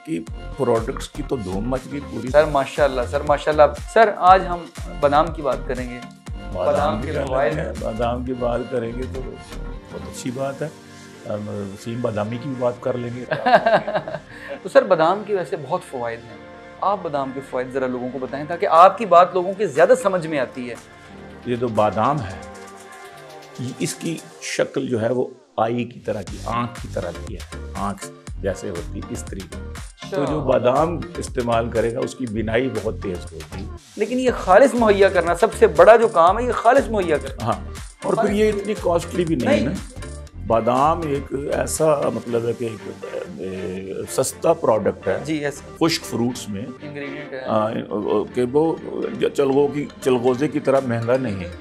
की प्रोडक्ट्स की तो धूम मच गई पूरी। सर माशाल्लाह, सर माशाल्लाह। सर आज हम बादाम की बात करेंगे, बादाम के फवाइद। बादाम की बात करेंगे तो बहुत अच्छी बात है। वसीम बादामी की भी बात कर लेंगे। तो सर बादाम के वैसे बहुत फ़वाइद हैं, आप बादाम के फ़वाइद ज़रा लोगों को बताएं ताकि आपकी बात लोगों के ज़्यादा समझ में आती है। ये जो बादाम है इसकी शक्ल जो है वो आई की तरह की, आँख की तरह की है, आँख जैसे होती है इस तरीके। तो जो बादाम इस्तेमाल करेगा उसकी बिनाई बहुत तेज होगी। लेकिन ये खालिस मुहैया करना सबसे बड़ा जो काम है, ये खालिस मुहैया करना। हाँ, और फिर ये इतनी कॉस्टली भी नहीं है ना। बादाम एक ऐसा मतलब है कि एक सस्ता प्रोडक्ट है जी, ऐसा खुश्क फ्रूट्स में इंग्रेडिएंट है कि वो चलगोजे की तरह महंगा नहीं है।